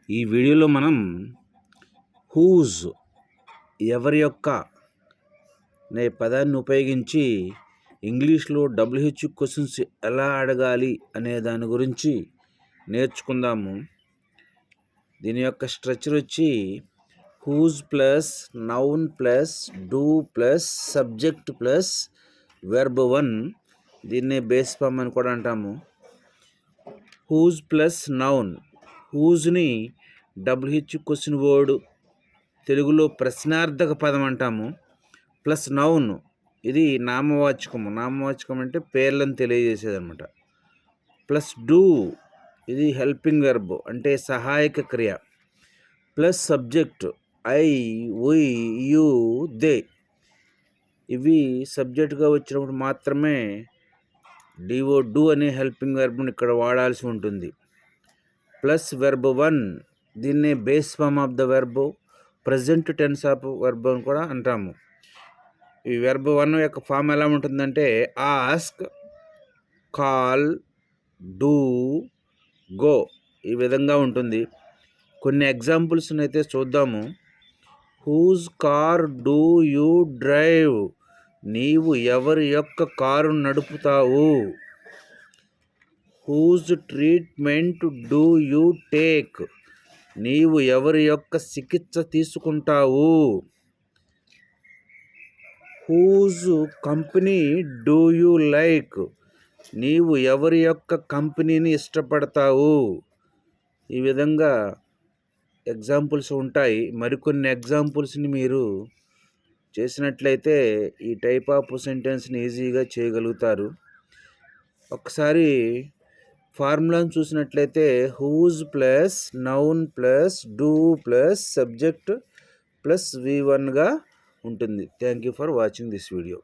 ఈ వీడియోలో మనం హూజ్ ఎవరి యొక్క అనే పదాన్ని ఉపయోగించి ఇంగ్లీష్లో WH క్వశ్చన్స్ ఎలా అడగాలి అనే దాని గురించి నేర్చుకుందాము. దీని యొక్క స్ట్రక్చర్ వచ్చి whose plus noun plus do plus subject plus verb 1. దీన్నే బేస్ ఫామ్ అని కూడా అంటాము. హూజ్ ప్లస్ నౌన్, హూజ్ని WH క్వశ్చన్ వర్డ్ తెలుగులో ప్రశ్నార్థక పదం అంటాము. ప్లస్ నౌన్, ఇది నామవాచకము. నామవాచకం అంటే పేర్లను తెలియజేసేది అనమాట. ప్లస్ డూ, ఇది హెల్పింగ్ వెర్బ్ అంటే సహాయక క్రియ. Plus subject I, we, you, they, ఇవి సబ్జెక్ట్గా వచ్చినప్పుడు మాత్రమే డిఓ డూ అనే హెల్పింగ్ వెర్బ్ని ఇక్కడ వాడాల్సి ఉంటుంది. ప్లస్ వెర్బ్ 1, దీన్నే base form of the verb, present tense of verb అని కూడా అంటాము. ఈ వెర్బ్ 1 యొక్క ఫామ్ ఎలా ఉంటుందంటే ఆస్క్, కాల్, డూ, గో, ఈ విధంగా ఉంటుంది. కొన్ని ఎగ్జాంపుల్స్ని అయితే చూద్దాము. Whose car do you drive, నీవు ఎవరి యొక్క కారు నడుపుతావు. Whose treatment do you take, నీవు ఎవరి యొక్క చికిత్స తీసుకుంటావు. Whose company do you like, నీవు ఎవరి యొక్క కంపెనీని ఇష్టపడతావు. ఈ విధంగా ఎగ్జాంపుల్స్ ఉంటాయి. మరికొన్ని ఎగ్జాంపుల్స్ని మీరు చేసినట్లయితే ఈ టైప్ ఆఫ్ సెంటెన్స్ని ఈజీగా చేయగలుగుతారు. ఒకసారి ఫార్ములాను చూసినట్లయితే whose plus noun plus do plus subject plus V1గా ఉంటుంది. Thank you for watching this video.